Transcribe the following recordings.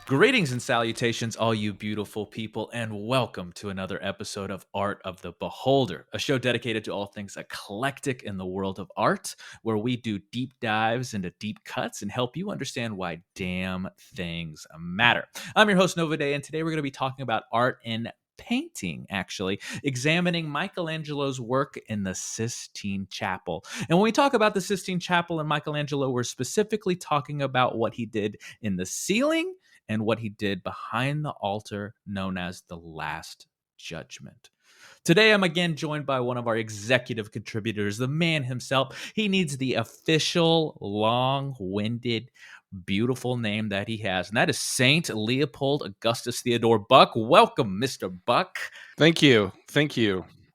Greetings and salutations, all you beautiful people, and welcome to another episode of Art of the Beholder, a show dedicated to all things eclectic in the world of art, where we do deep dives into deep cuts and help you understand why damn things matter. I'm your host, Novo, and today we're going to be talking about art in painting, actually, examining Michelangelo's work in the Sistine Chapel. And when we talk about the Sistine Chapel and Michelangelo, we're specifically talking about what he did in the ceiling and what he did behind the altar known as the Last Judgment. Today, I'm again joined by one of our executive contributors, the man himself. He needs the official, long-winded, beautiful name that he has, and that is Saint Leopold Augustus Theodore Buck. Welcome, Mr. Buck. Thank you.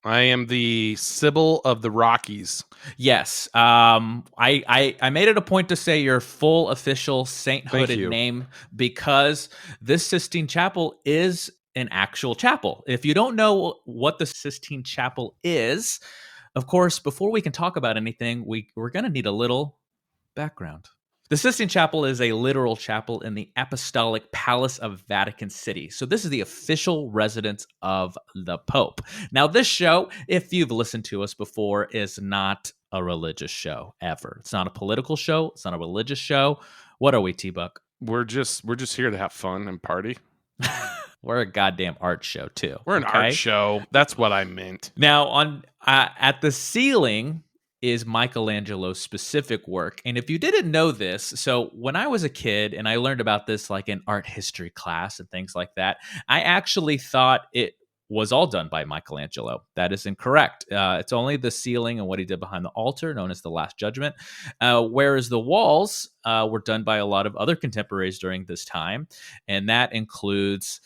I am the Sibyl of the Rockies. Yes. I made it a point to say your full official sainthooded name because this Sistine Chapel is an actual chapel. If you don't know what the Sistine Chapel is, of course, before we can talk about anything, we're going to need a little background. The Sistine Chapel is a literal chapel in the Apostolic Palace of Vatican City. So this is the official residence of the Pope. Now, this show, if you've listened to us before, is not a religious show ever. It's not a political show. It's not a religious show. What are we, T-Buck? We're just here to have fun and party. We're a goddamn art show, too. We're an art show. That's what I meant. Now, on at the ceiling is Michelangelo's specific work. And if you didn't know this, so when I was a kid and I learned about this like in art history class and things like that, I actually thought it was all done by Michelangelo. That is incorrect. It's only the ceiling and what he did behind the altar, known as the Last Judgment, whereas the walls were done by a lot of other contemporaries during this time. And that includes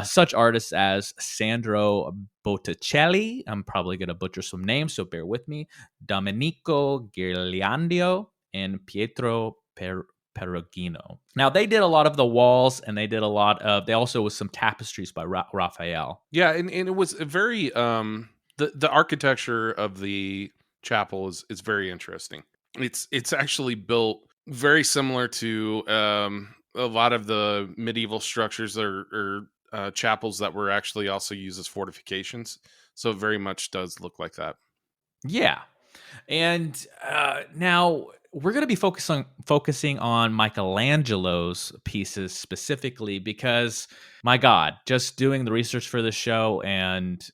such artists as Sandro Botticelli, I'm probably going to butcher some names, so bear with me, Domenico Ghirlandaio, and Pietro Perugino. Now, they did a lot of the walls, and they also was some tapestries by Raphael. Yeah, and it was a very, the architecture of the chapel is very interesting. It's actually built very similar to a lot of the medieval structures or chapels that were actually also used as fortifications. So it very much does look like that. Yeah. And now we're going to be focusing on Michelangelo's pieces specifically because, my God, just doing the research for the show and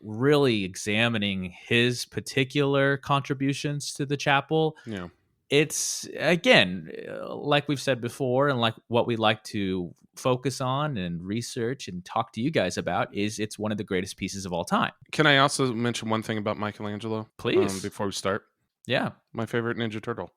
really examining his particular contributions to the chapel. Yeah. It's, again, like we've said before, and like what we like to focus on and research and talk to you guys about is it's one of the greatest pieces of all time. Can I also mention one thing about Michelangelo? Please. Before we start? Yeah. My favorite Ninja Turtle.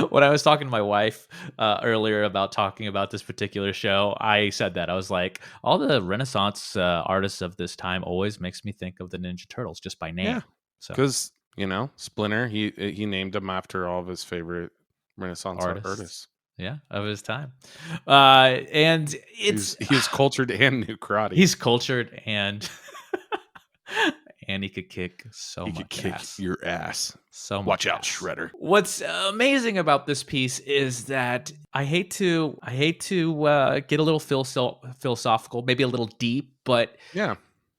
When I was talking to my wife earlier about talking about this particular show, I said that. I was like, all the Renaissance artists of this time always makes me think of the Ninja Turtles just by name. Yeah. Because, Splinter, he named him after all of his favorite Renaissance artists. Yeah, of his time. And he was cultured and knew karate. He's cultured and and he could kick so much ass. He could kick your ass. So much. Watch out, Shredder. What's amazing about this piece is that I hate to get a little philosophical, maybe a little deep, but yeah,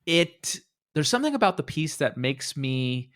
there's something about the piece that made me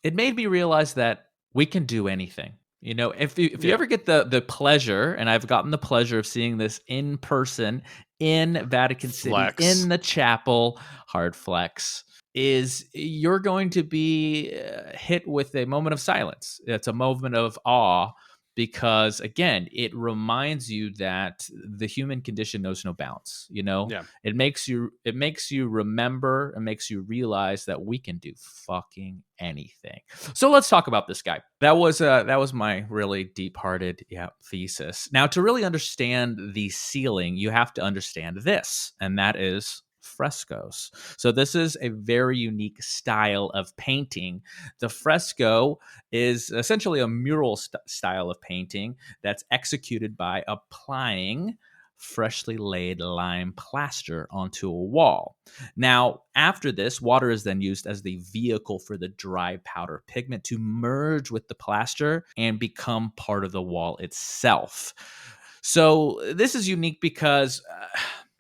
realize that we can do anything. If you ever get the pleasure, and I've gotten the pleasure of seeing this in person in Vatican City, in the chapel, hard flex, is you're going to be hit with a moment of silence. It's a moment of awe because, again, it reminds you that the human condition knows no bounds. It makes you remember and makes you realize that we can do fucking anything. So let's talk about this guy. That was my really deep-hearted thesis. Now, to really understand the ceiling, you have to understand this, and that is frescoes. So this is a very unique style of painting. The fresco is essentially a mural style of painting that's executed by applying freshly laid lime plaster onto a wall. Now, after this, water is then used as the vehicle for the dry powder pigment to merge with the plaster and become part of the wall itself. So this is unique because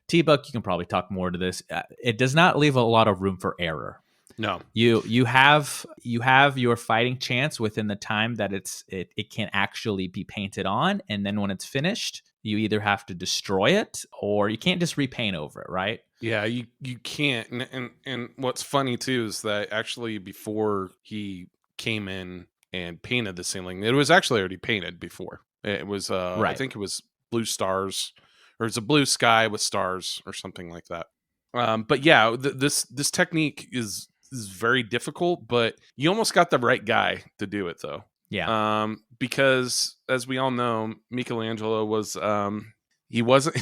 T-Buck, you can probably talk more to this. It does not leave a lot of room for error. No. You have your fighting chance within the time that it can actually be painted on, and then when it's finished, you either have to destroy it or you can't just repaint over it, right? Yeah, you can't. And what's funny too is that actually before he came in and painted the ceiling, it was actually already painted before. It was I Right. think it was blue stars, or it's a blue sky with stars or something like that. But yeah, this technique is very difficult, but you almost got the right guy to do it though. Yeah. Because as we all know, Michelangelo was he wasn't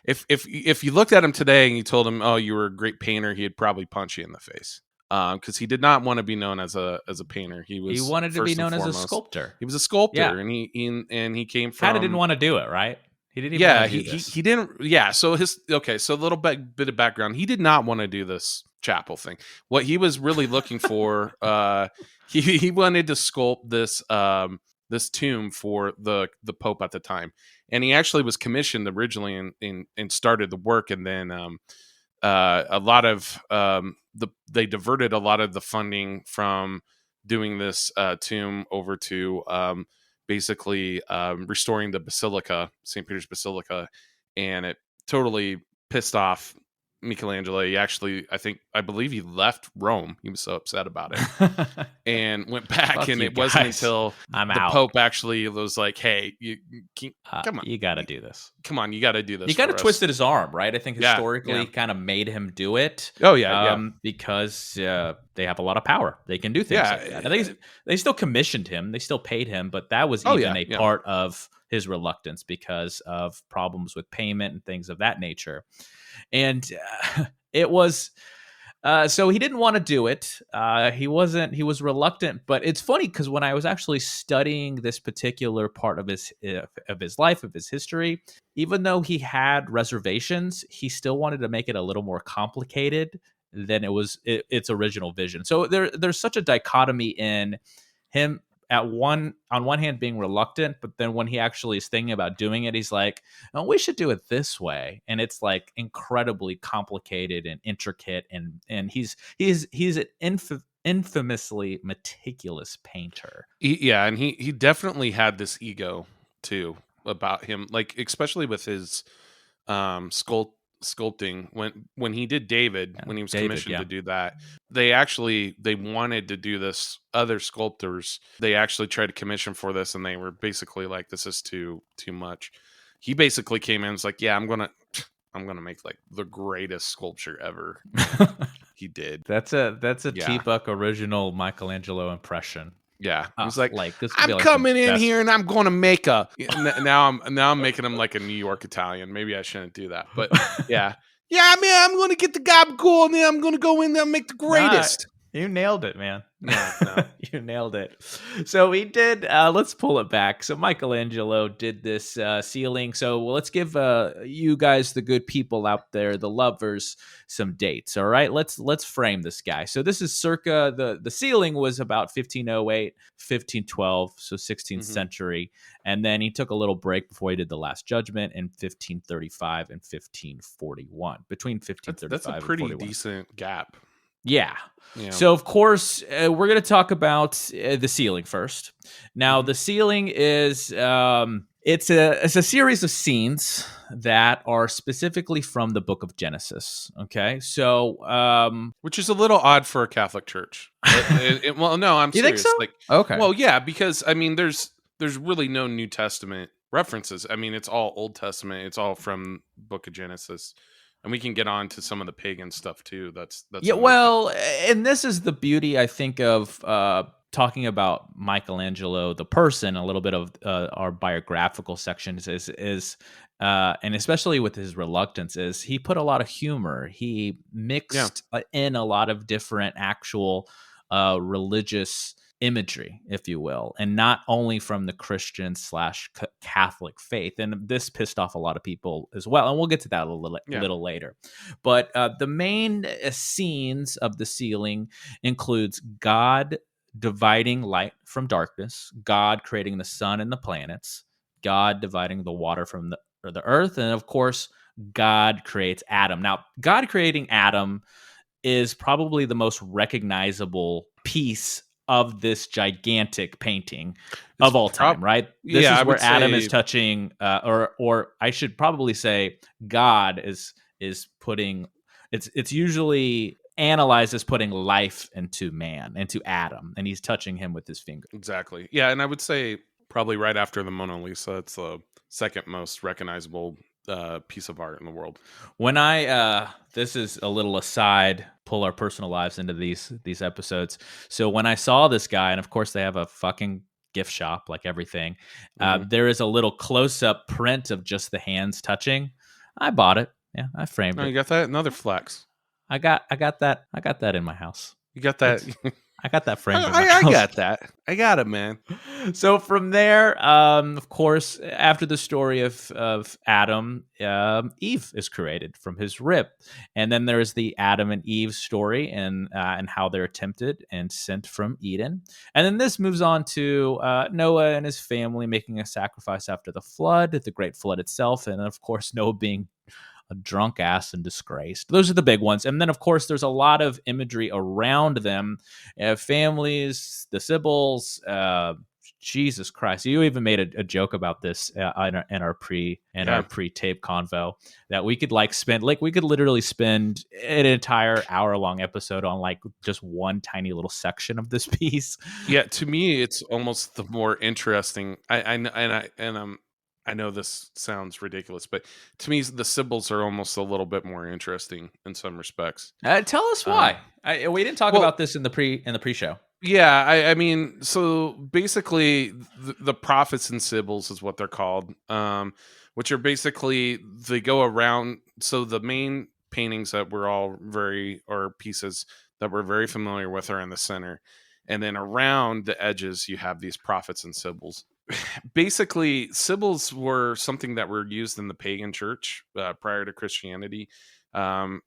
if you looked at him today and you told him, "Oh, you were a great painter," he'd probably punch you in the face. Because he did not want to be known as a painter. He He was wanted to be first and known as a foremost sculptor. he was a Yeah. sculptor, and he came Kind of didn't from want to do it, right? He didn't even want yeah, to do this. he didn't yeah, so his okay, so a little bit of background. He did not want to do this chapel thing. What he was really looking for, he wanted to sculpt this tomb for the Pope at the time. And he actually was commissioned originally and started the work, and then a lot of they diverted a lot of the funding from doing this tomb over to basically restoring the basilica, St. Peter's Basilica, and it totally pissed off Michelangelo. He actually, I believe he left Rome. He was so upset about it and went back. Fuck And you it wasn't guys. until I'm the out. Pope actually was like, "Hey, come on, You got to do this. come on, you got to do this." He kind for of us." twisted his arm, right? I think Yeah, historically yeah. kind of made him do it. Oh yeah, Because they have a lot of power. They can do things yeah. like that. And they still commissioned him. They still paid him, but that was Oh even yeah, a yeah. part of his reluctance because of problems with payment and things of that nature. And it was so he didn't want to do it. He was reluctant, but it's funny because when I was actually studying this particular part of his life, of his history, even though he had reservations, he still wanted to make it a little more complicated than its original vision. So there's such a dichotomy in him on one hand being reluctant, but then when he actually is thinking about doing it, he's like, "Oh, we should do it this way," and it's like incredibly complicated and intricate, and he's an infamously meticulous painter. Yeah, and he definitely had this ego too about him, like especially with his sculpting. When he did David, when he was David, commissioned yeah. to do that, they wanted to do this. Other sculptors, they actually tried to commission for this, and they were basically like, "This is too much." He basically came in and was like, "Yeah, I'm gonna make like the greatest sculpture ever." And he did. That's a Yeah. T-Buck original Michelangelo impression. Yeah, he was like, This could be "I'm like the coming in best- here and I'm going to make a." Now I'm making him like a New York Italian. Maybe I shouldn't do that, but yeah, I mean, I'm going to get the gabagool and then I'm going to go in there and make the greatest. You nailed it, man. No. You nailed it. So he did. Let's pull it back. So Michelangelo did this ceiling. So let's give you guys, the good people out there, the lovers, some dates. All right, let's frame this guy. So this is circa the ceiling was about 1508, 1512, so 16th century, and then he took a little break before he did the Last Judgment in 1535 and 1541. Between 1535, That's a pretty decent gap. Yeah. Yeah. So, of course, we're going to talk about the ceiling first. Now, the ceiling is it's a series of scenes that are specifically from the Book of Genesis. Okay, so which is a little odd for a Catholic church. Well, no, I'm you serious. think so? Like, Okay. well, yeah, because I mean, there's really no New Testament references. I mean, it's all Old Testament. It's all from Book of Genesis. And we can get on to some of the pagan stuff too. That's yeah. Well, and this is the beauty, I think, of talking about Michelangelo, the person. A little bit of our biographical sections is and especially with his reluctance, is he put a lot of humor. He mixed in a lot of different actual religious imagery, if you will, and not only from the Christian / Catholic faith. And this pissed off a lot of people as well. And we'll get to that a little later. But the main scenes of the ceiling includes God dividing light from darkness, God creating the sun and the planets, God dividing the water from the earth. And of course, God creates Adam. Now, God creating Adam is probably the most recognizable piece of this gigantic painting It's of all time, right? This yeah, is I would where Adam is say touching, or I should probably say, God is putting. It's usually analyzed as putting life into man, into Adam, and he's touching him with his finger. exactly. Yeah, and I would say probably right after the Mona Lisa, it's the second most recognizable piece of art in the world. When I this is a little aside, pull our personal lives into these episodes. So when I saw this guy, and of course they have a fucking gift shop like everything, Mhm. there is a little close up print of just the hands touching. I bought it. Yeah, I framed Oh, you it. got that? Another flex. I got that in my house. You got that? It's I got that framed in my I house. got that. I got it, man. So from there, of course, after the story of Adam, Eve is created from his rib, and then there's the Adam and Eve story and how they're tempted and sent from Eden, and then this moves on to Noah and his family making a sacrifice after the flood, the great flood itself, and of course Noah being a drunk ass and disgraced. Those are the big ones. And then, of course, there's a lot of imagery around them, families, the Sibyls. Jesus Christ! You even made a joke about this in our Yeah. pre-tape convo that we could we could literally spend an entire hour-long episode on like just one tiny little section of this piece. Yeah, to me, it's almost the more interesting. I know this sounds ridiculous, but to me, the Sibyls are almost a little bit more interesting in some respects. Tell us Um, why. We didn't talk well, about this in the pre-show. yeah, I mean, so basically, the prophets and Sibyls is what they're called, which are basically they go around. So the main paintings that we're all or pieces that we're very familiar with are in the center, and then around the edges you have these prophets and Sibyls. Basically, Sibyls were something that were used in the pagan church prior to Christianity, and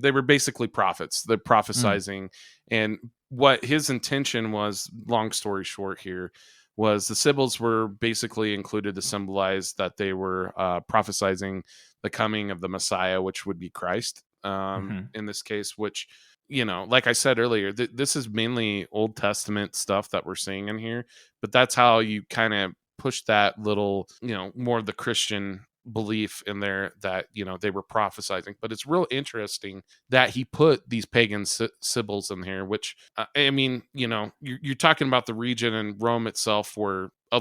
they were basically prophets. They're Mm. prophesizing, and what his intention was, long story short here, was the Sibyls were basically included to symbolize that they were prophesizing the coming of the Messiah, which would be Christ, Hmm. in this case, which, like I said earlier, this is mainly Old Testament stuff that we're seeing in here, but that's how you kind of push that little, more of the Christian belief in there that, they were prophesizing. But it's real interesting that he put these pagan Sibyls in here, which, I mean, you're talking about the region in Rome itself where a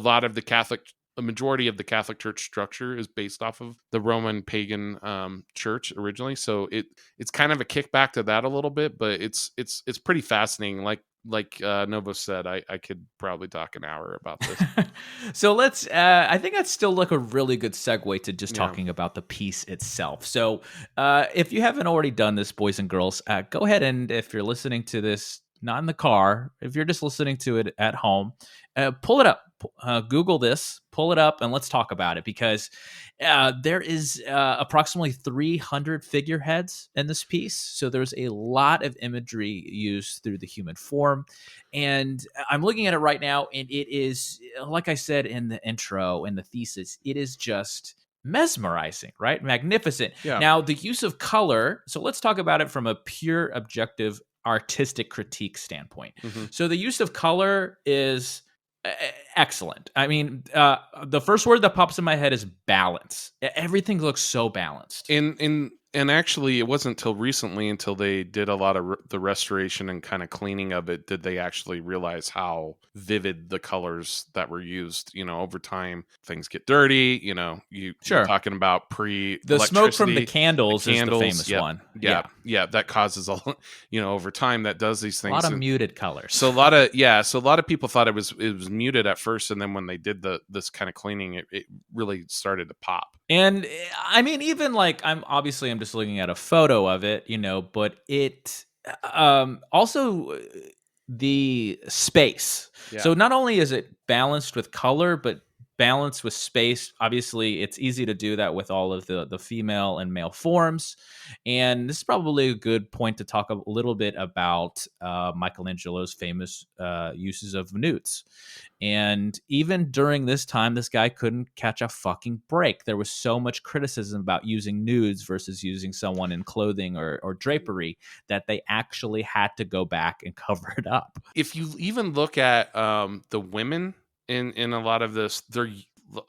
majority of the Catholic Church structure is based off of the Roman pagan church originally. So it's kind of a kickback to that a little bit, but it's pretty fascinating. Like Novo said, I could probably talk an hour about this. So let's I think that's still like a really good segue to just Yeah. talking about the piece itself. So if you haven't already done this, boys and girls, go ahead, and if you're listening to this not in the car, if you're just listening to it at home, pull it up, Google this, pull it up, and let's talk about it, because there is approximately 300 figureheads in this piece. So there's a lot of imagery used through the human form. And I'm looking at it right now, and it is, like I said in the intro, in the thesis, it is just mesmerizing, right? Magnificent. Yeah. Now, the use of color. So let's talk about it from a pure objective artistic critique standpoint. Mm-hmm. So the use of color is excellent. I mean, the first word that pops in my head is balance. Everything looks so balanced. And actually, it wasn't until recently, until they did a lot of the restoration and kind of cleaning of it, did they actually realize how vivid the colors that were used. Over time, things get dirty. You're talking about the smoke from the candles is the famous yep, one. Yeah, that causes over time that does these things. A lot of muted colors. So a lot of people thought it was muted at first, and then when they did this kind of cleaning, it really started to pop. And I mean, even like I'm just looking at a photo of it, but it also the space. Yeah. So not only is it balanced with color, but balance with space. Obviously, it's easy to do that with all of the female and male forms. And this is probably a good point to talk a little bit about Michelangelo's famous uses of nudes. And even during this time, this guy couldn't catch a fucking break. There was so much criticism about using nudes versus using someone in clothing or drapery that they actually had to go back and cover it up. If you even look at the women in a lot of this,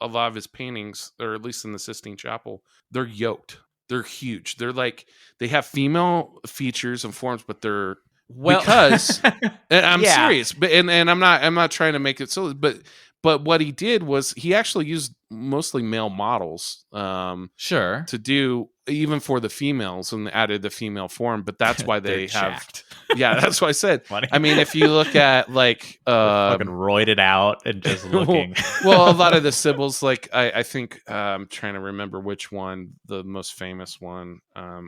a lot of his paintings, or at least in the Sistine Chapel, they're yoked. They're huge. They're like, they have female features and forms, but they're Well, because and I'm yeah, serious, but and I'm not trying to make it so, but what he did was he actually used mostly male models sure. to do, even for the females, and added the female form. But that's why They're they have, jacked. yeah, that's why I said. Funny. I mean, if you look at like Fucking roided out and just looking. well, a lot of the Sibyls, like I think I'm trying to remember which one, the most famous one.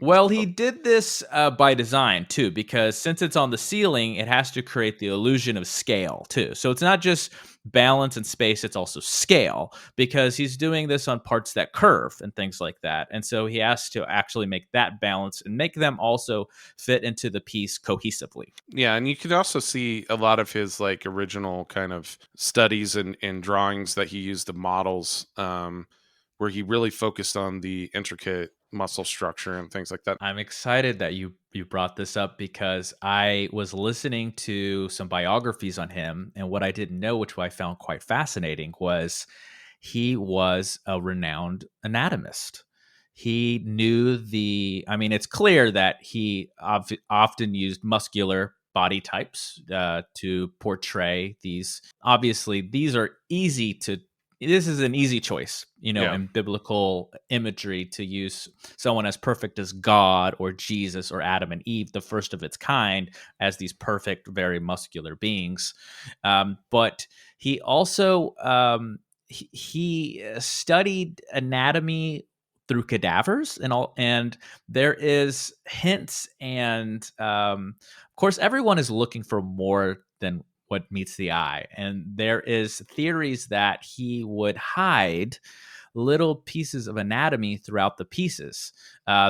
Well, he did this by design too, because since it's on the ceiling, it has to create the illusion of scale too. So it's not just balance and space, it's also scale, because he's doing this on parts that curve and things like that. And so he has to actually make that balance and make them also fit into the piece cohesively. Yeah, and you could also see a lot of his like original kind of studies and drawings that he used of models, where he really focused on the intricate muscle structure and things like that. I'm excited that you brought this up because I was listening to some biographies on him, and what I didn't know, which I found quite fascinating, was he was a renowned anatomist. He knew I mean, it's clear that he often used muscular body types to portray these. Obviously, this is an easy choice, Yeah. in biblical imagery, to use someone as perfect as God or Jesus or Adam and Eve, the first of its kind, as these perfect, very muscular beings. But he also he studied anatomy through cadavers and all, and there is hints, and of course everyone is looking for more than what meets the eye, and there is theories that he would hide little pieces of anatomy throughout the pieces,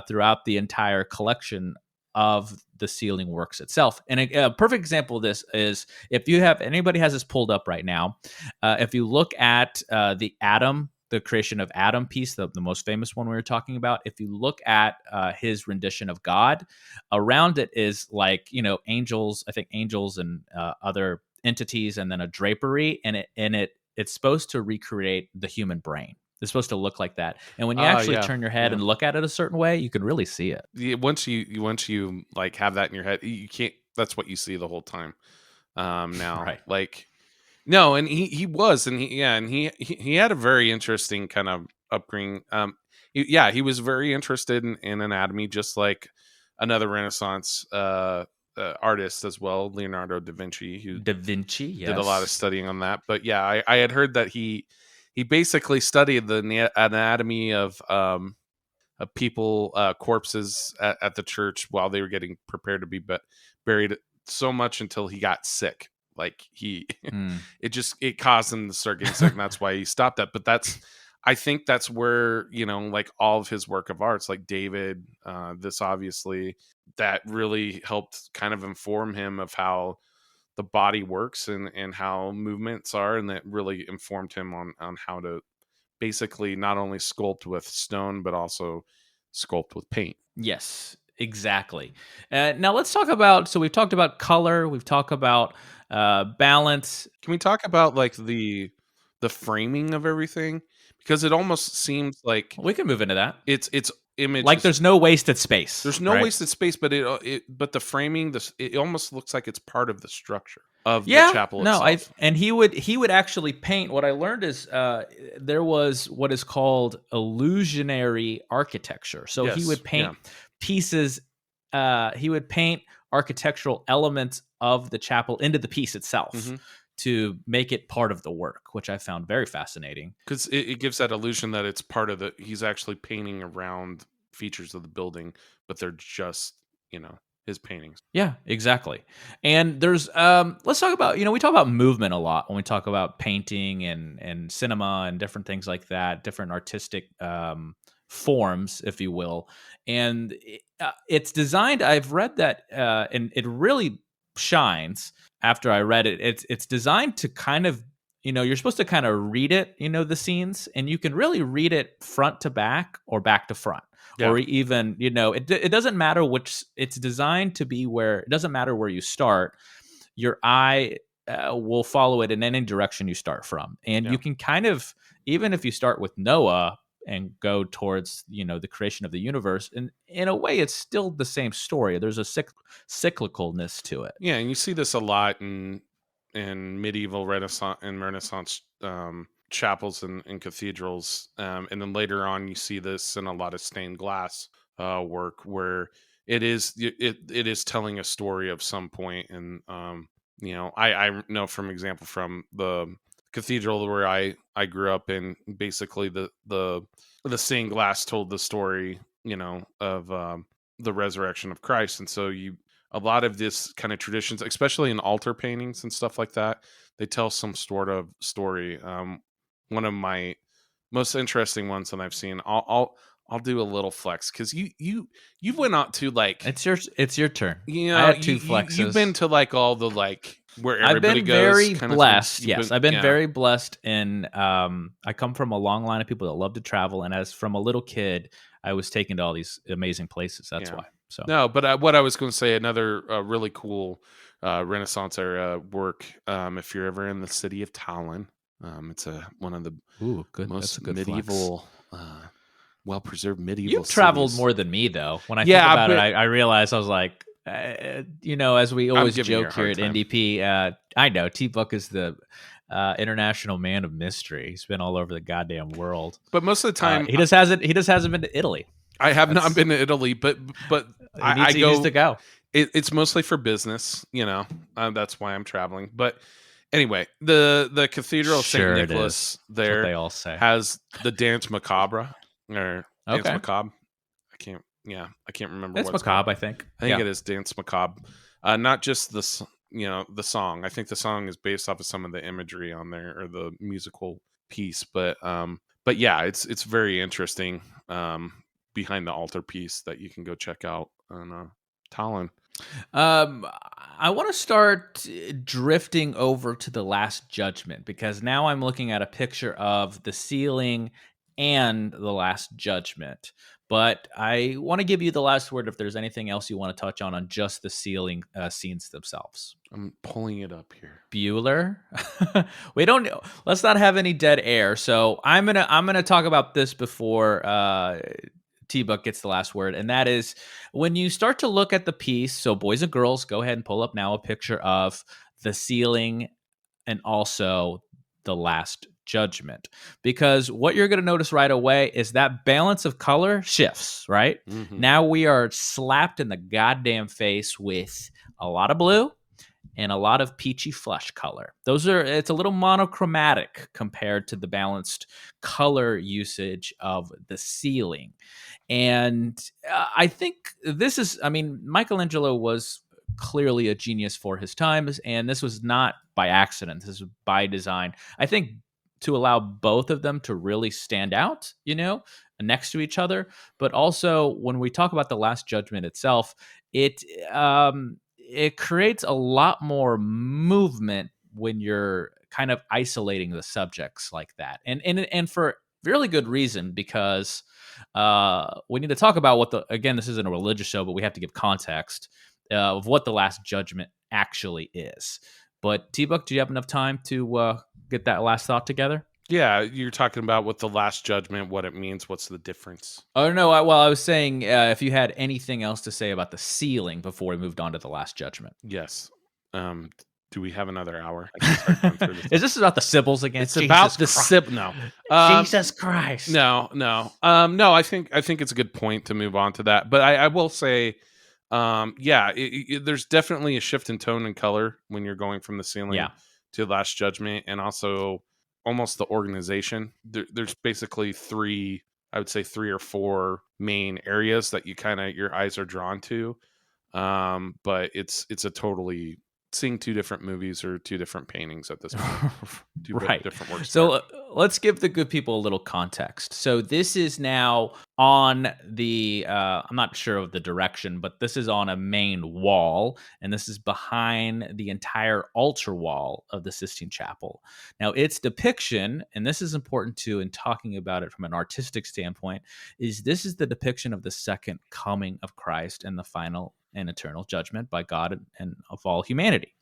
throughout the entire collection of the ceiling works itself. And a perfect example of this is, if you have anybody has this pulled up right now, if you look at the creation of Adam piece, the most famous one we were talking about, if you look at his rendition of God, around it is like, angels, I think angels and other entities, and then a drapery, and it's supposed to recreate the human brain. It's supposed to look like that. And when you actually Yeah, turn your head yeah. and look at it a certain way, you can really see it. Once you like have that in your head, you can't. That's what you see the whole time. Now, Right. like, no, and he had a very interesting kind of upbringing. He was very interested in anatomy, just like another Renaissance artist as well, Leonardo da Vinci, who Da Vinci, yes. did a lot of studying on that. But yeah, I had heard that he basically studied the anatomy of people, corpses at the church while they were getting prepared to be buried, so much until he got sick. Like it caused him to start getting sick, and that's why he stopped that. But I think that's where, like all of his work of arts, like David, this obviously, that really helped kind of inform him of how the body works and how movements are, and that really informed him on how to basically not only sculpt with stone but also sculpt with paint. Yes, exactly. Now let's talk about. So we've talked about color. We've talked about balance. Can we talk about like the framing of everything, because it almost seems like We can move into that. it's image Like there's no wasted space. there's no right? wasted space, but but the framing, it almost looks like it's part of the structure of the Yeah, chapel no, itself. and he would actually paint. What I learned is there was what is called illusionary architecture. So he Yes, would paint yeah. pieces. He would paint architectural elements of the chapel into the piece itself Mhm. to make it part of the work, which I found very fascinating. Because it gives that illusion that it's part of he's actually painting around features of the building, but they're just, his paintings. Yeah, exactly. And there's let's talk about, we talk about movement a lot when we talk about painting and cinema and different things like that, different artistic forms, if you will. And it's designed, I've read that and it really shines after I read it. It's designed to kind of, you're supposed to kind of read it, the scenes, and you can really read it front to back or back to front. Yeah. Or even, it doesn't matter which, it's designed to be where it doesn't matter where you start, your eye will follow it in any direction you start from. And you can kind of, even if you start with Noah and go towards, the creation of the universe, and in a way, it's still the same story. There's a cyclicalness to it. Yeah, and you see this a lot in medieval Renaissance chapels and cathedrals, and then later on you see this in a lot of stained glass work where it is telling a story of some point. And I know from example from the cathedral where I grew up in, basically the stained glass told the story of the resurrection of Christ. And so a lot of this kind of traditions, especially in altar paintings and stuff like that, they tell some sort of story. One of my most interesting ones that I've seen, I'll do a little flex because you went out to like It's your turn. I I had two flexes. you've been to like all the like where I've everybody been goes. very Kind of blessed. thing. Yes, I've been very blessed, and I come from a long line of people that love to travel. And as from a little kid, I was taken to all these amazing places. That's why. So no, but what I was going to say, another really cool Renaissance era work. If you're ever in the city of Tallinn, it's one of the most medieval, well preserved medieval. You've traveled cities. more than me, though. When I think about it, I realized I was like, as we always joke here at NDP, I know T-Buck is the international man of mystery. He's been all over the goddamn world. But most of the time, he just hasn't been to Italy. I have not been to Italy, but he needs to go. It's mostly for business, that's why I'm traveling. But anyway, the Cathedral of St. Nicholas there they all say. Has the Dance Macabre or Dance Macabre. I can't remember. Dance Macabre, I think it is Dance Macabre. Not just the song. I think the song is based off of some of the imagery on there or the musical piece. But yeah, it's very interesting. Behind the altar piece that you can go check out on Tallinn. I want to start drifting over to the Last Judgment, because now I'm looking at a picture of the ceiling and the Last Judgment. But I want to give you the last word if there's anything else you want to touch on just the ceiling scenes themselves. I'm pulling it up here. Bueller. Let's not have any dead air. So I'm gonna talk about this before T-Buck gets the last word, and that is when you start to look at the piece. So boys and girls, go ahead and pull up now a picture of the ceiling and also the Last Judgment, because what you're going to notice right away is that balance of color shifts, right? Mm-hmm. Now we are slapped in the goddamn face with a lot of blue and a lot of peachy flesh color. It's a little monochromatic compared to the balanced color usage of the ceiling. And I think Michelangelo was clearly a genius for his times, and this was not by accident. This was by design. I think to allow both of them to really stand out, next to each other. But also, when we talk about the Last Judgment itself, it creates a lot more movement when you're kind of isolating the subjects like that, and for really good reason, because we need to talk about this isn't a religious show, but we have to give context of what the Last Judgment actually is. But T-Buck, do you have enough time to get that last thought together? Yeah, you're talking about what the Last Judgment, what it means, what's the difference? Oh, no, I was saying if you had anything else to say about the ceiling before we moved on to the Last Judgment. Yes. Do we have another hour? Is this about the Sibyls again? It's about the Sibyl. No. Jesus Christ. No. No, I think it's a good point to move on to that. But I will say, there's definitely a shift in tone and color when you're going from the ceiling to the Last Judgment, and also almost the organization. There's basically three or four main areas that your eyes are drawn to. But it's a totally seeing two different movies or two different paintings at this point. Right. Different works of So art. let's give the good people a little context. So this is now on the, I'm not sure of the direction, but this is on a main wall, and this is behind the entire altar wall of the Sistine Chapel. Now, its depiction, and this is important too in talking about it from an artistic standpoint, is this is the depiction of the second coming of Christ and the final and eternal judgment by God and of all humanity.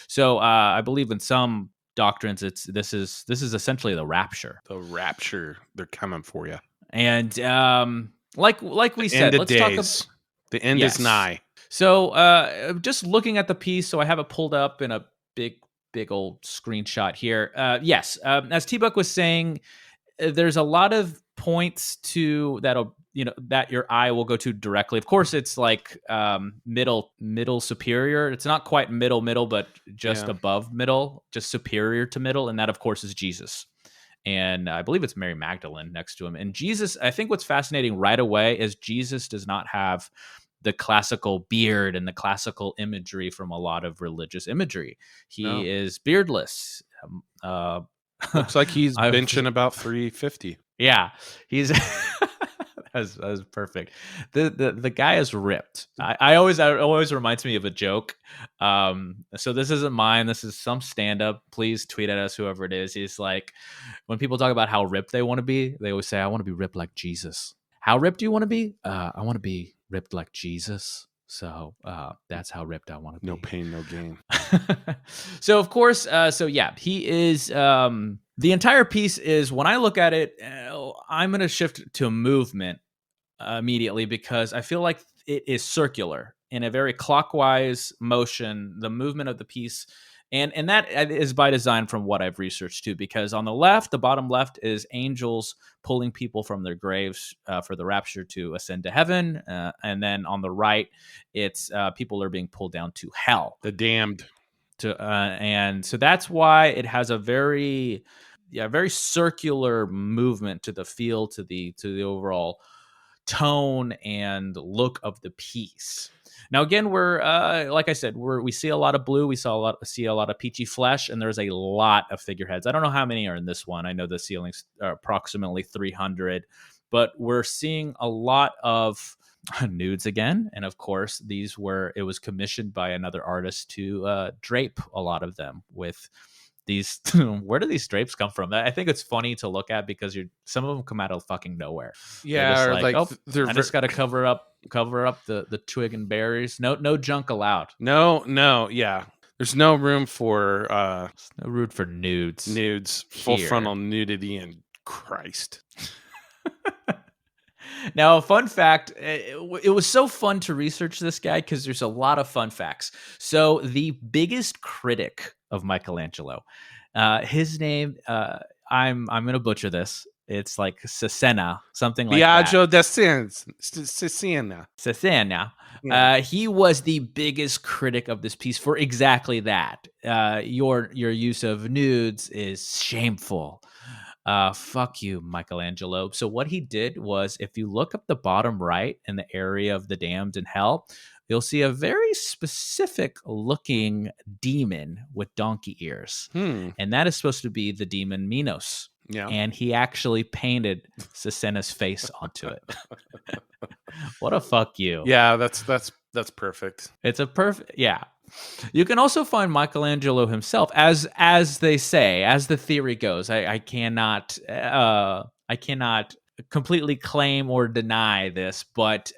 So I believe in some doctrines this is essentially the rapture. The rapture, they're coming for you. And like we said, End of let's talk days. The end is nigh. So just looking at the piece, so I have it pulled up in a big old screenshot here. Yes, as T-Buck was saying, there's a lot of points to that'll that your eye will go to directly. Of course, it's like middle superior. It's not quite middle, but just above middle, just superior to middle, and that of course is Jesus. And I believe it's Mary Magdalene next to him. And Jesus, I think what's fascinating right away is Jesus does not have the classical beard and the classical imagery from a lot of religious imagery. He is beardless. Looks like he's benching about 350. Yeah, he's that was perfect. The guy is ripped. I always reminds me of a joke. So this isn't mine. This is some stand-up. Please tweet at us, whoever it is. He's like, when people talk about how ripped they want to be, they always say, "I want to be ripped like Jesus." How ripped do you want to be? I want to be ripped like Jesus. So that's how ripped I want to be. No pain, no gain. So of course, he is. The entire piece is, when I look at it, I'm going to shift to a movement immediately because I feel like it is circular in a very clockwise motion. The movement of the piece. And that is by design from what I've researched too, because on the left, the bottom left is angels pulling people from their graves for the rapture to ascend to heaven. And then on the right, it's people are being pulled down to hell. The damned. And so that's why it has a very circular movement to the feel, to the overall tone and look of the piece. Now, again, we're like I said, we see a lot of blue. We see a lot of peachy flesh, and there's a lot of figureheads. I don't know how many are in this one. I know the ceiling's approximately 300, but we're seeing a lot of nudes again. And of course, it was commissioned by another artist to drape a lot of them with these. Where do these drapes come from? I think it's funny to look at because some of them come out of fucking nowhere. Yeah, or like I just got to cover up the twig and berries. No junk allowed. No, yeah. There's no room for nudes. Nudes, full frontal nudity, and Christ. Now, a fun fact, it was so fun to research this guy because there's a lot of fun facts. So the biggest critic of Michelangelo, his name, I'm going to butcher this. It's like Cesena, something like Biagio that. Cesena. Yeah. He was the biggest critic of this piece for exactly that. Your use of nudes is shameful. Fuck you, Michelangelo. So what he did was, if you look up the bottom right in the area of the damned in hell, you'll see a very specific looking demon with donkey ears. And that is supposed to be the demon Minos. Yeah. And he actually painted Cesena's face onto it. What a fuck you. Yeah, that's perfect. It's a perfect, yeah. You can also find Michelangelo himself, as they say, as the theory goes. I cannot completely claim or deny this, but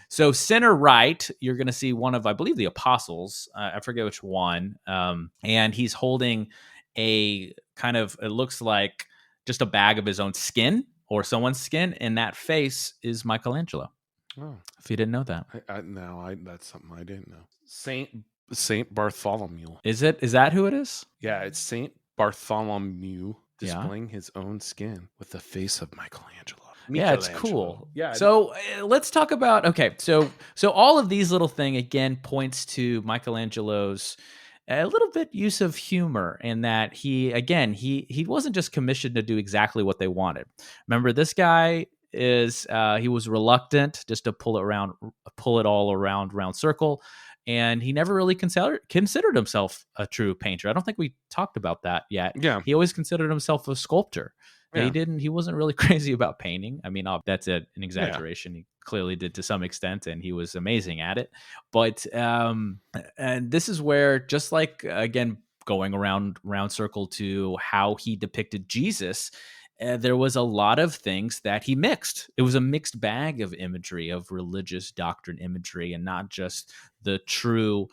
so center right, you're going to see one of, I believe, the apostles. I forget which one, and he's holding a kind of, it looks like just a bag of his own skin or someone's skin, and that face is Michelangelo. Oh, if you didn't know that, that's something I didn't know. Saint Bartholomew. Is that who it is? Yeah, it's Saint Bartholomew displaying his own skin with the face of Michelangelo. Yeah, it's cool. Yeah. So let's talk about, okay. So all of these little thing again points to Michelangelo's a little bit use of humor in that he wasn't just commissioned to do exactly what they wanted. Remember, this guy is he was reluctant just to pull it all around round circle, and he never really considered himself a true painter. I don't think we talked about that yet. Yeah. He always considered himself a sculptor. Yeah. He wasn't really crazy about painting. I mean, that's an Yeah. exaggeration. He clearly did to some extent, and he was amazing at it. But and this is where, just like again, going around round circle to how he depicted Jesus, there was a lot of things that he mixed. It was a mixed bag of imagery, of religious doctrine imagery, and not just the true,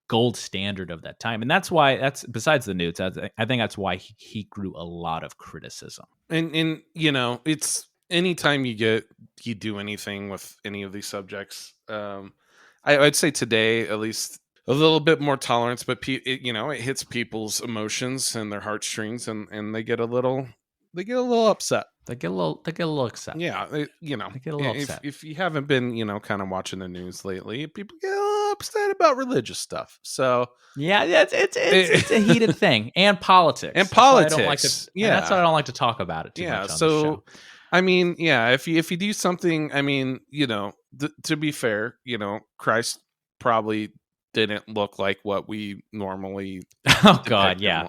gold standard of that time. And that's besides the nudes. I think that's why he grew a lot of criticism. And it's anytime you do anything with any of these subjects, I'd say today at least a little bit more tolerance, but it hits people's emotions and their heartstrings, and they get a little upset. They get a little upset. Yeah, They get a little upset. if you haven't been kind of watching the news lately, people get a little upset about religious stuff. So yeah, it's a heated thing, and politics. And politics. That's why I don't like to, that's why I don't like to talk about it too much on the show. I mean, yeah, if you do something, I mean, to be fair, Christ probably didn't look like what we normally oh god, yeah,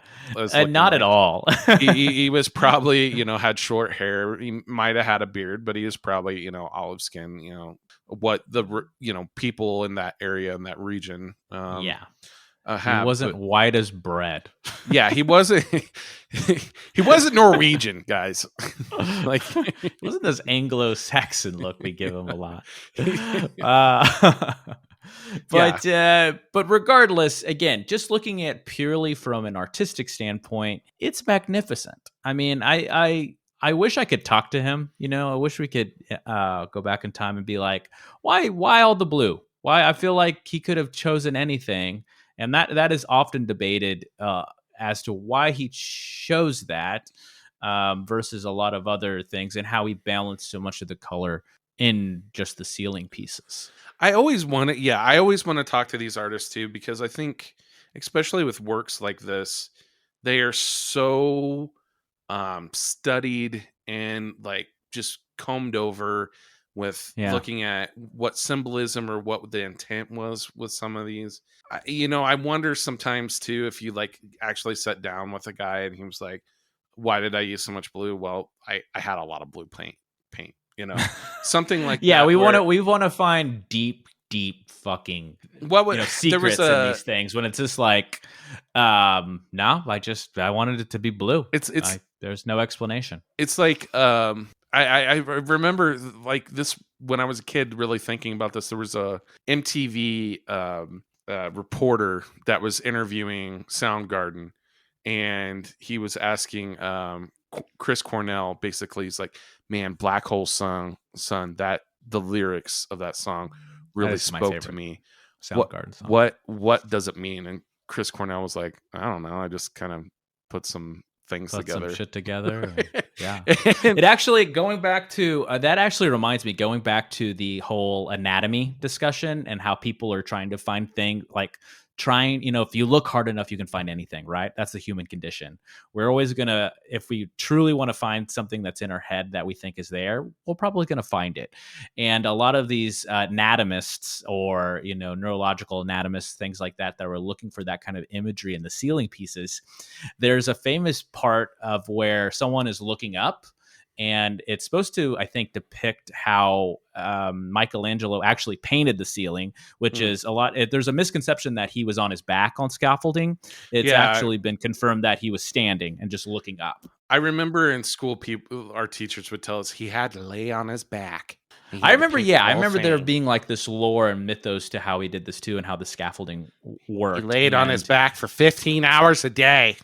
and not at all. he was probably had short hair. He might have had a beard, but he was probably olive skin. What the people in that area, in that region, he wasn't white as bread. Yeah, he wasn't. He wasn't Norwegian, guys. Like, it wasn't this Anglo-Saxon look we give him a lot. But regardless, again, just looking at purely from an artistic standpoint, it's magnificent. I mean, I wish I could talk to him. I wish we could go back in time and be like, why all the blue? Why? I feel like he could have chosen anything, and that is often debated as to why he chose that versus a lot of other things, and how he balanced so much of the color in just the ceiling pieces. I always want to talk to these artists too, because I think, especially with works like this, they are so studied and like just combed over with looking at what symbolism or what the intent was with some of these. I wonder sometimes too, if you like actually sat down with a guy and he was like, why did I use so much blue? Well, I had a lot of blue paint, something like that. We want to find deep fucking secrets in these things, when it's just like no, I wanted it to be blue. There's no explanation. It's like I remember like this when I was a kid, really thinking about this. There was a MTV reporter that was interviewing Soundgarden, and he was asking Chris Cornell, basically, he's like, man, Black Hole Sun, that the lyrics of that song really spoke to me. Soundgarden song. What does it mean? And Chris Cornell was like, I don't know, I just kind of put some things together. Some shit together. Yeah. It actually, going back to that actually reminds me, going back to the whole anatomy discussion and how people are trying to find things like if you look hard enough, you can find anything, right? That's the human condition. We're always gonna, if we truly want to find something that's in our head that we think is there, we're probably gonna find it. And a lot of these anatomists or neurological anatomists, things like that were looking for that kind of imagery in the ceiling pieces. There's a famous part of where someone is looking up, and it's supposed to, I think, depict how Michelangelo actually painted the ceiling, which is a lot. There's a misconception that he was on his back on scaffolding. It's actually been confirmed that he was standing and just looking up. I remember in school, our teachers would tell us he had to lay on his back. I remember there being like this lore and mythos to how he did this too, and how the scaffolding worked. He laid on his back for 15 hours a day.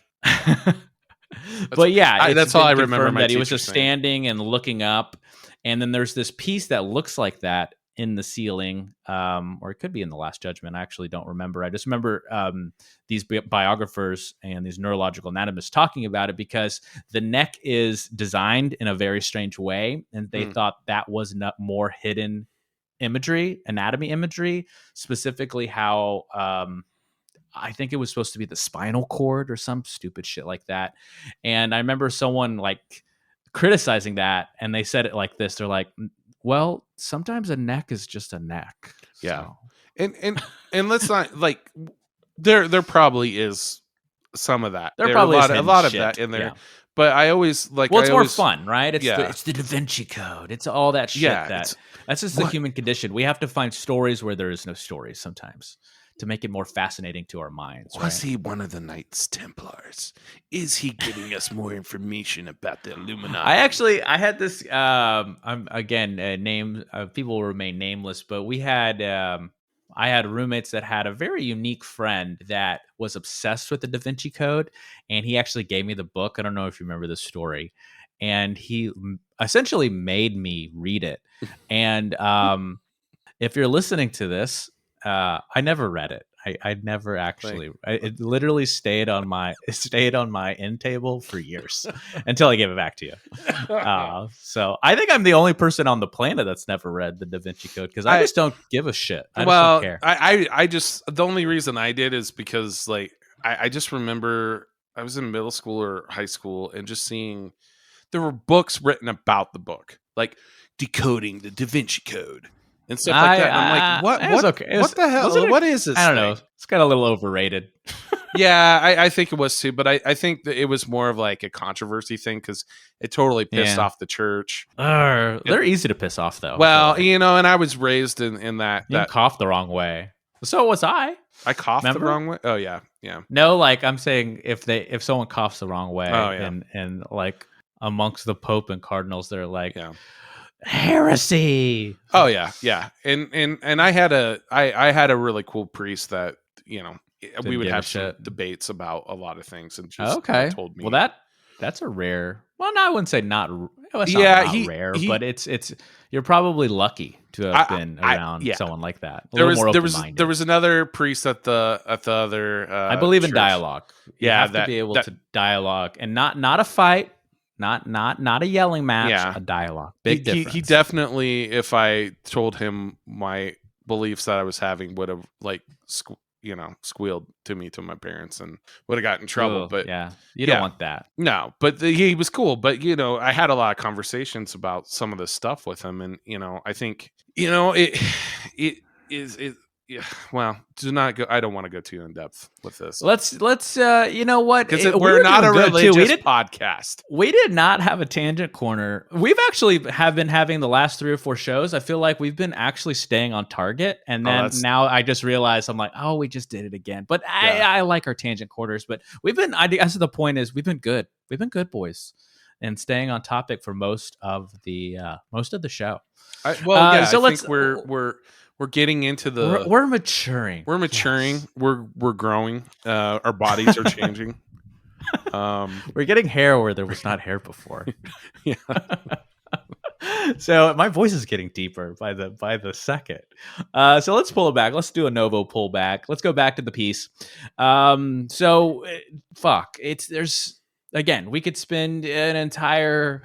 But that's all I remember. That he was just standing and looking up, and then there's this piece that looks like that in the ceiling, or it could be in the Last Judgment. I actually don't remember. I just remember these biographers and these neurological anatomists talking about it, because the neck is designed in a very strange way, and they thought that was not more hidden anatomy imagery, specifically how I think it was supposed to be the spinal cord or some stupid shit like that. And I remember someone like criticizing that, and they said it like this. They're like, well, sometimes a neck is just a neck. Yeah. So. And let's not like there probably is some of that. There There are probably is a hidden lot of shit. that in there. Yeah. But I always like Well, it's I more always fun, right? It's yeah. it's the Da Vinci Code. It's all that shit. Yeah, That's just the human condition. We have to find stories where there is no stories sometimes to make it more fascinating to our minds. Was he one of the Knights Templars? Is he giving us more information about the Illuminati? I had this. I'm again name. People will remain nameless, but we had. I had roommates that had a very unique friend that was obsessed with the Da Vinci Code, and he actually gave me the book. I don't know if you remember this story, and he essentially made me read it. And if you're listening to this, I never read it. I never actually. It literally stayed on my end table for years until I gave it back to you. So I think I'm the only person on the planet that's never read the Da Vinci Code because I just don't give a shit. I just don't care. I just the only reason I did is because like I just remember I was in middle school or high school and just seeing there were books written about the book, like decoding the Da Vinci Code. And stuff like that. And I'm like, what? Okay. What the hell? What is this? I don't know. It's got a little overrated. Yeah, I think it was too. But I think that it was more of like a controversy thing because it totally pissed off the church. They're easy to piss off, though. Well, and I was raised in that. You coughed the wrong way. So was I. I coughed the wrong way? Oh, yeah. Yeah. No, like I'm saying if someone coughs the wrong way and like amongst the Pope and cardinals, they're like... Yeah. Heresy. Oh yeah. And I had a really cool priest that we would have some debates about a lot to and just told me. Well, that's a rare. Well, no, I wouldn't say not. It's not rare, but it's you're probably lucky to have been around someone like that. There was another priest at the other. I believe church. In dialogue. You have to be able to dialogue and not a fight. Not a yelling match, a dialogue. Big difference. He definitely, if I told him my beliefs that I was having, would have like squealed to my parents and would have gotten in trouble. But you don't want that. No, but he was cool. But I had a lot of conversations about some of this stuff with him, and I think it is. Yeah, well, do not go. I don't want to go too in depth with this. Let's you know what? Because we're not a religious podcast. We did not have a tangent corner. We've actually been having the last 3 or 4 shows. I feel like we've been actually staying on target, and then now I just realized I'm like, oh, we just did it again. But I like our tangent corners. But we've been. I guess the point is we've been good. We've been good boys, and staying on topic for most of the show. I think we're getting into the. We're maturing. We're maturing. Yes. We're growing. Our bodies are changing. We're getting hair where there was not hair before. Yeah. So my voice is getting deeper by the second. So let's pull it back. Let's do a Novo pullback. Let's go back to the piece. Again, we could spend an entire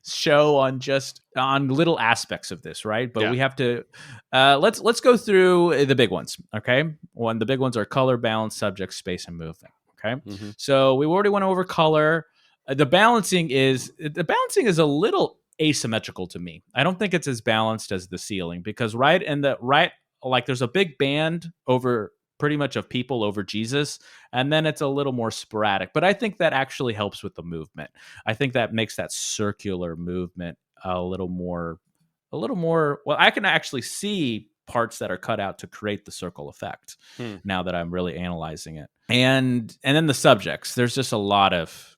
show on little aspects of this, right? But we have to let's go through the big ones. Okay, the big ones are color, balance, subject, space, and movement. Okay, So we already went over color. The balancing is a little asymmetrical to me. I don't think it's as balanced as the ceiling because there's a big band over pretty much of people over Jesus, and then it's a little more sporadic. But I think that actually helps with the movement. I think that makes that circular movement a little more. Well, I can actually see parts that are cut out to create the circle effect. Now that I'm really analyzing it, and then the subjects. There's just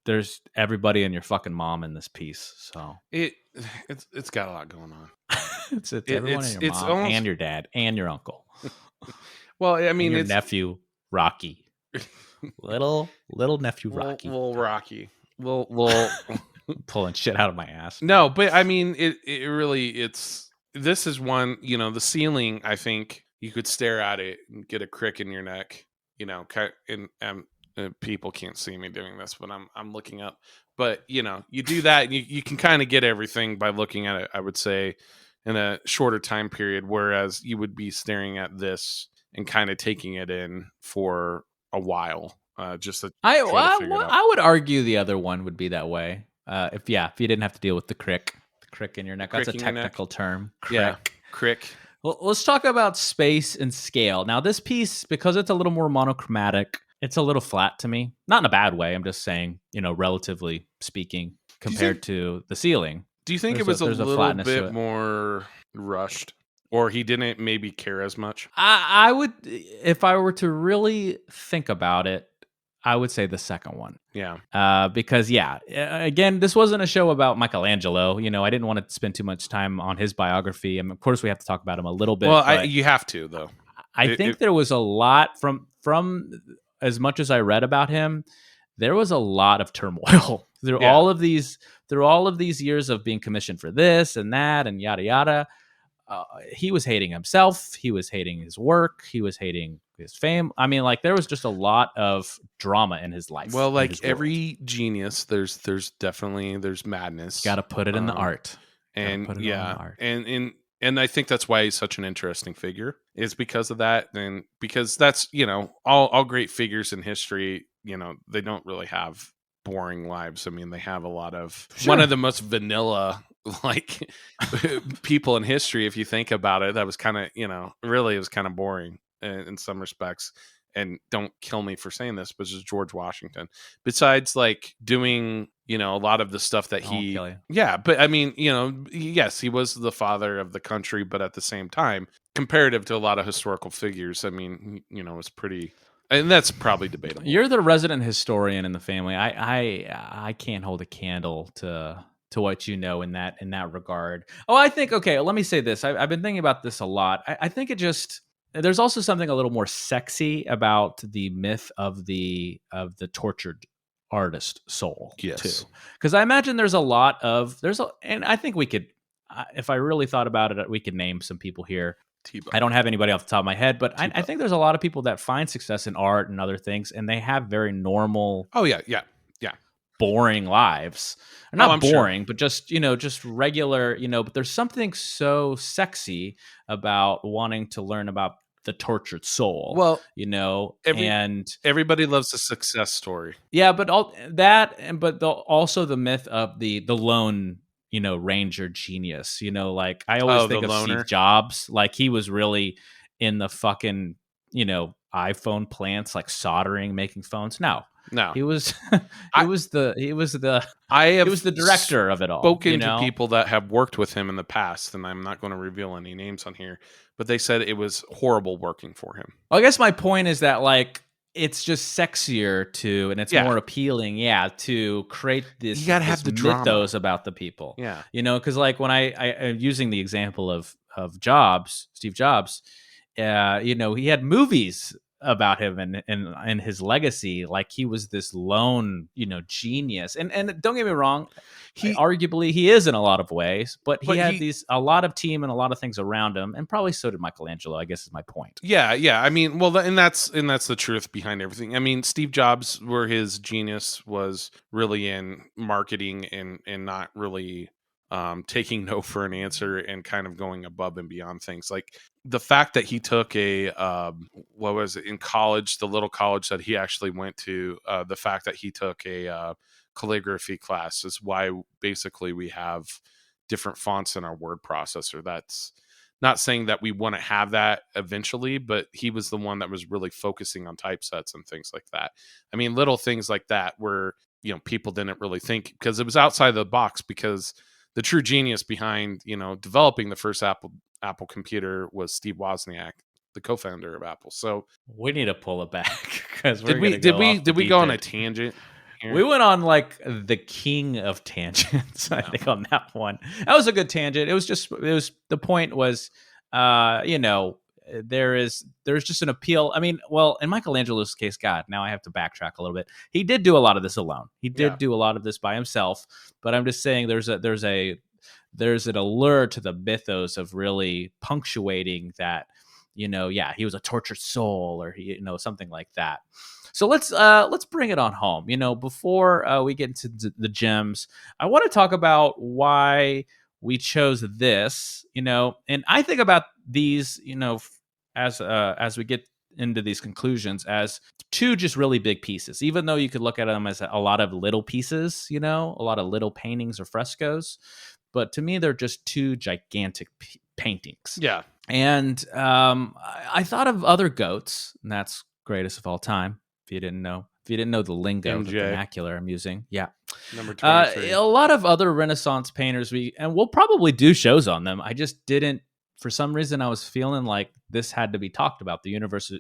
there's everybody and your fucking mom in this piece. So it's got a lot going on. it's everyone and your mom and your dad and your uncle. Well, I mean, your nephew Rocky, little nephew Rocky, little Rocky, little pulling shit out of my ass. No, but I mean, it really this is one. The ceiling. I think you could stare at it and get a crick in your neck. And people can't see me doing this, but I'm looking up. But you do that, and you can kind of get everything by looking at it. I would say in a shorter time period, whereas you would be staring at this and kind of taking it in for a while. I would argue the other one would be that way. If you didn't have to deal with the crick in your neck. That's a technical term. Crick. Yeah, crick. Well, let's talk about space and scale. Now, this piece, because it's a little more monochromatic, it's a little flat to me. Not in a bad way. I'm just saying, relatively speaking, compared to the ceiling. Do you think it was a little bit more rushed? Or he didn't maybe care as much? I would, if I were to really think about it, I would say the second one. Yeah. Because, again, this wasn't a show about Michelangelo. I didn't want to spend too much time on his biography. And of course, we have to talk about him a little bit. Well, you have to, though. I think there was a lot from as much as I read about him, there was a lot of turmoil. There were all of these years of being commissioned for this and that and yada, yada. He was hating himself. He was hating his work. He was hating his fame. I mean, there was just a lot of drama in his life. Well, every genius, there's definitely madness. Got to put it in the art. And and I think that's why he's such an interesting figure, is because of that. And because that's, all great figures in history, they don't really have boring lives. I mean, they have a lot of one of the most vanilla people in history. If you think about it, that was kind of, really, it was kind of boring in some respects. And don't kill me for saying this, but just George Washington. Besides, doing, a lot of the stuff that but I mean, yes, he was the father of the country, but at the same time, comparative to a lot of historical figures, I mean, it's pretty, and that's probably debatable. You're the resident historian in the family. I can't hold a candle to what in that regard. Oh, I think, okay, let me say this. I've been thinking about this a lot. I think there's also something a little more sexy about the myth of the tortured artist soul, too. Because I imagine and I think we could, if I really thought about it, we could name some people here. I don't have anybody off the top of my head, but I think there's a lot of people that find success in art and other things, and they have very normal. Oh yeah. Boring lives. Not boring, but just regular, but there's something so sexy about wanting to learn about the tortured soul. Well, and everybody loves a success story. Yeah, but all that, also the myth of the lone, ranger genius. I always think of loner. Steve Jobs. He was really in the fucking, iPhone plants, soldering, making phones. No, he was. He was the director of it all. Spoken to people that have worked with him in the past, and I'm not going to reveal any names on here, but they said it was horrible working for him. Well, I guess my point is that it's just sexier and it's more appealing, to create this. You gotta have the mythos about the people, because when I'm using the example of Steve Jobs, he had movies about him and his legacy, he was this lone genius, and don't get me wrong, arguably he is in a lot of ways, but he had a lot of team and a lot of things around him, and probably so did Michelangelo, I guess is my point. I mean, well, and that's the truth behind everything. I mean, Steve Jobs, where his genius was really in marketing and not really taking no for an answer and kind of going above and beyond things. The fact that he took in college, the little college that he actually went to, the fact that he took a calligraphy class is why basically we have different fonts in our word processor. That's not saying that we want to have that eventually, but he was the one that was really focusing on typesets and things like that. I mean, little things like that where, people didn't really think, because it was outside the box, because the true genius behind, developing the first Apple computer was Steve Wozniak, the co-founder of Apple. So we need to pull it back, because did we go on a tangent here? We went on the king of tangents. I think on that one. That was a good tangent. The point was, there's just an appeal. I mean, well, in Michelangelo's case, God, now I have to backtrack a little bit. He did do a lot of this alone. He did do a lot of this by himself. But I'm just saying, there's an allure to the mythos of really punctuating that, he was a tortured soul, or something like that. So let's bring it on home. Before we get into the gems, I want to talk about why we chose this, and I think about these, as we get into these conclusions as two just really big pieces, even though you could look at them as a lot of little pieces, a lot of little paintings or frescoes. But to me, they're just two gigantic paintings. Yeah. And I thought of other goats, and that's greatest of all time. If you didn't know the lingo, the MJ. vernacular I'm using, yeah. Number 23. A lot of other Renaissance painters, and we'll probably do shows on them. I just didn't. For some reason, I was feeling like this had to be talked about. The universe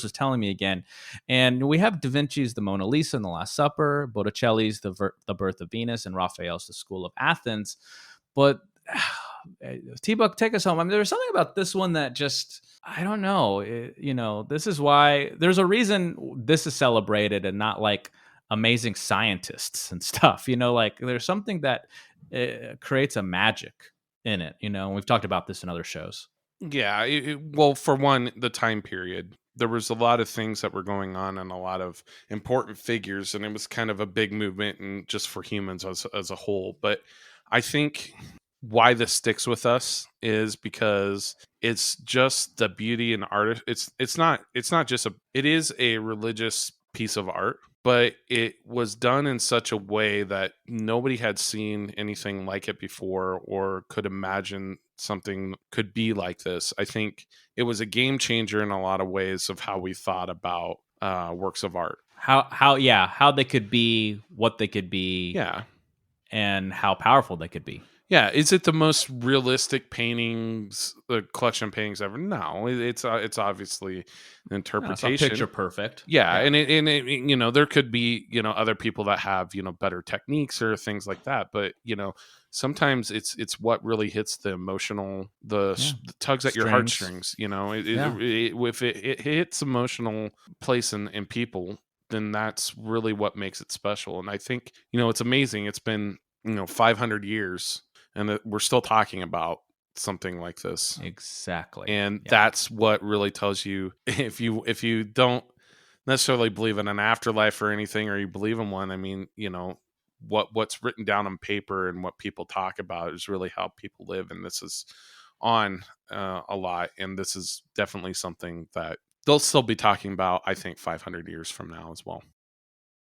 was telling me again. And we have Da Vinci's The Mona Lisa and The Last Supper, Botticelli's The Birth of Venus, and Raphael's The School of Athens. But T-Buck, take us home. I mean, there's something about this one that just, I don't know. This is why there's a reason this is celebrated and not like amazing scientists and stuff. Like there's something that creates a magic in it. And we've talked about this in other shows. Yeah. Well, for one, the time period, there was a lot of things that were going on and a lot of important figures, and it was kind of a big movement and just for humans as a whole. But I think why this sticks with us is because it's just the beauty and art. It's not just it is a religious piece of art, but it was done in such a way that nobody had seen anything like it before or could imagine something could be like this. I think it was a game changer in a lot of ways of how we thought about works of art. How they could be, what they could be, Yeah, and how powerful they could be. Yeah, is it the most realistic paintings, the collection of paintings ever? No, it's obviously an interpretation. It's not picture perfect. Yeah, and it there could be other people that have better techniques or things like that, but sometimes it's what really hits the emotional, the tugs at your heartstrings. If it hits emotional place in people, then that's really what makes it special. And I think it's amazing. It's been 500 years. And we're still talking about something like this. Exactly. And that's what really tells you, if you don't necessarily believe in an afterlife or anything, or you believe in one, I mean, what's written down on paper and what people talk about is really how people live. And this is on a lot. And this is definitely something that they'll still be talking about, I think, 500 years from now as well.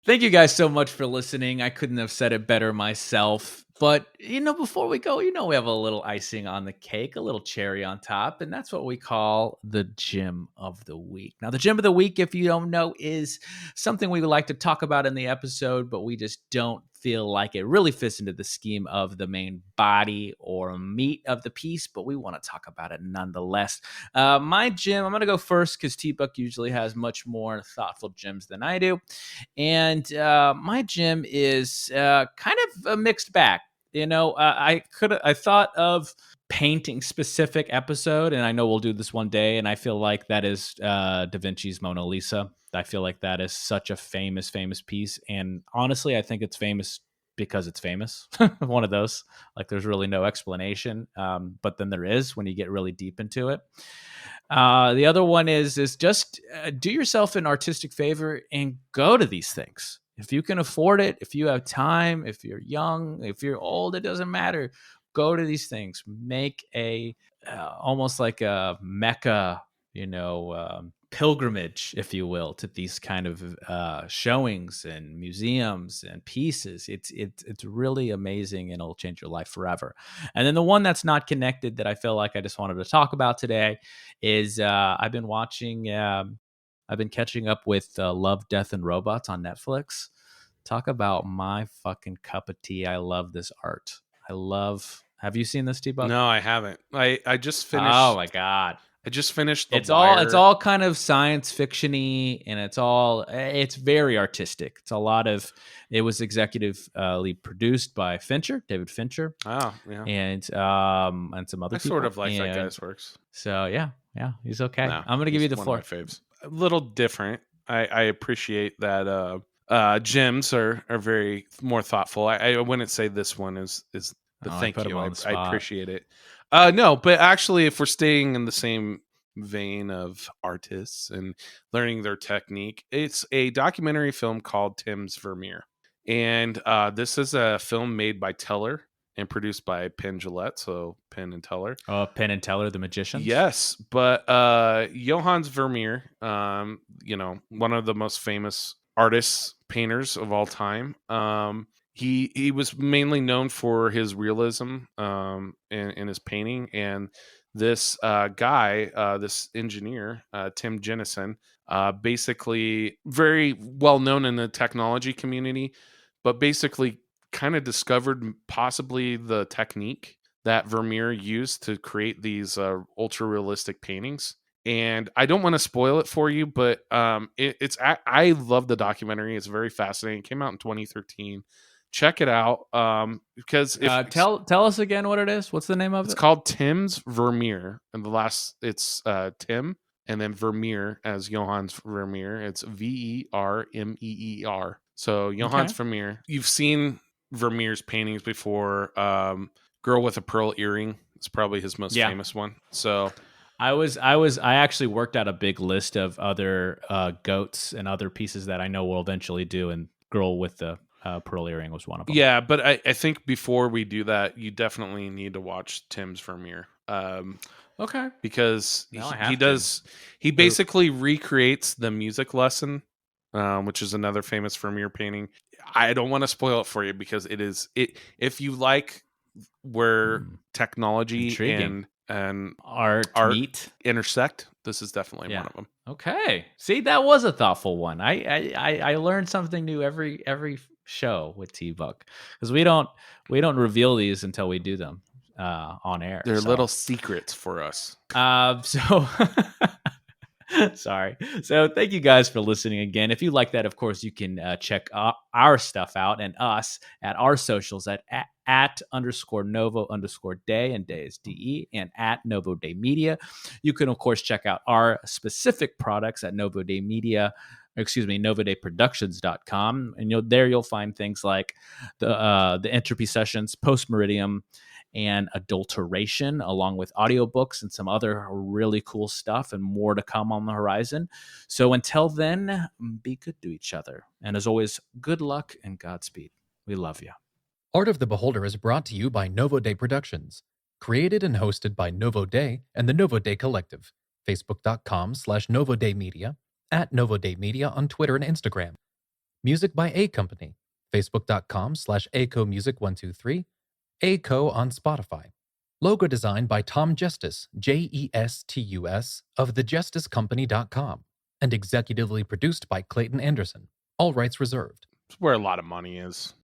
Thank you guys so much for listening. I couldn't have said it better myself. But, before we go, we have a little icing on the cake, a little cherry on top, and that's what we call the Gem of the Week. Now, the Gem of the Week, if you don't know, is something we would like to talk about in the episode, but we just don't feel like it really fits into the scheme of the main body or meat of the piece, but we want to talk about it nonetheless. My gem, I'm going to go first because T-Buck usually has much more thoughtful gems than I do. And my gem is kind of a mixed bag. I thought of painting specific episode, and I know we'll do this one day, and I feel like that is Da Vinci's Mona Lisa. I feel like that is such a famous piece, and honestly, I think it's famous because it's famous. One of those, like there's really no explanation, but then there is when you get really deep into it. The other one is just do yourself an artistic favor and go to these things. If you can afford it, if you have time, if you're young, if you're old, it doesn't matter. Go to these things. Make a almost like a Mecca, pilgrimage, if you will, to these kind of showings and museums and pieces. It's really amazing, and it'll change your life forever. And then the one that's not connected that I feel like I just wanted to talk about today is I've been catching up with Love, Death, and Robots on Netflix. Talk about my fucking cup of tea. I love this art. Have you seen this, T-Buck? No, I haven't. I just finished. Oh my God. I just finished The It's Wire. all kind of science fiction-y, and it's very artistic. It was executively produced by David Fincher. Oh, yeah. And some other people. Sort of like that guy's works. So yeah, he's okay. No, I'm going to give you the floor. One of my faves. A little different. I appreciate that gems are very more thoughtful. I wouldn't say this one is but thank you. I appreciate it. No, but actually, if we're staying in the same vein of artists and learning their technique, it's a documentary film called Tim's Vermeer. And this is a film made by Teller. and produced by Penn Jillette, so Penn and Teller. Penn and Teller, the magicians. Yes, but Johannes Vermeer, one of the most famous artists, painters of all time. He was mainly known for his realism in his painting, and this guy, this engineer, Tim Jennison, basically very well known in the technology community, but basically kind of discovered possibly the technique that Vermeer used to create these ultra realistic paintings. And I don't want to spoil it for you, but I love the documentary. It's very fascinating. It came out in 2013. Check it out because tell us again what it is. What's the name of it? It's called Tim's Vermeer, and it's Tim and then Vermeer as Johannes Vermeer. It's Vermeer. So Johannes Vermeer. You've seen Vermeer's paintings before. Girl with a Pearl Earring is probably his most famous one. So I actually worked out a big list of other goats and other pieces that I know we'll eventually do, and Girl with the Pearl Earring was one of them. Yeah, but I think before we do that, you definitely need to watch Tim's Vermeer. Okay. Because he basically recreates the music lesson, which is another famous Vermeer painting. I don't want to spoil it for you because if you like where technology and art meet, intersect, this is definitely one of them. Okay. See, that was a thoughtful one. I learned something new every show with T-Buck, because we don't reveal these until we do them on air. They're little secrets for us. So sorry. So thank you guys for listening again. If you like that, of course, you can check our stuff out and us at our socials at @_Novo_Day, and Day is DE, and @Novo Day Media. You can, of course, check out our specific products at novodayproductions.com. And you'll find things like the Entropy Sessions, Post Meridium, and Adulteration, along with audiobooks and some other really cool stuff, and more to come on the horizon. So until then, be good to each other. And as always, good luck and Godspeed. We love you. Art of the Beholder is brought to you by Novo Day Productions. Created and hosted by Novo Day and the Novo Day Collective. Facebook.com/Novo Day Media, @Novo Day Media on Twitter and Instagram. Music by A Company. Facebook.com/ACO Music 123. ACO on Spotify. Logo design by Tom Justice, JESTUS, of thejusticecompany.com, and executively produced by Clayton Anderson. All rights reserved. It's where a lot of money is.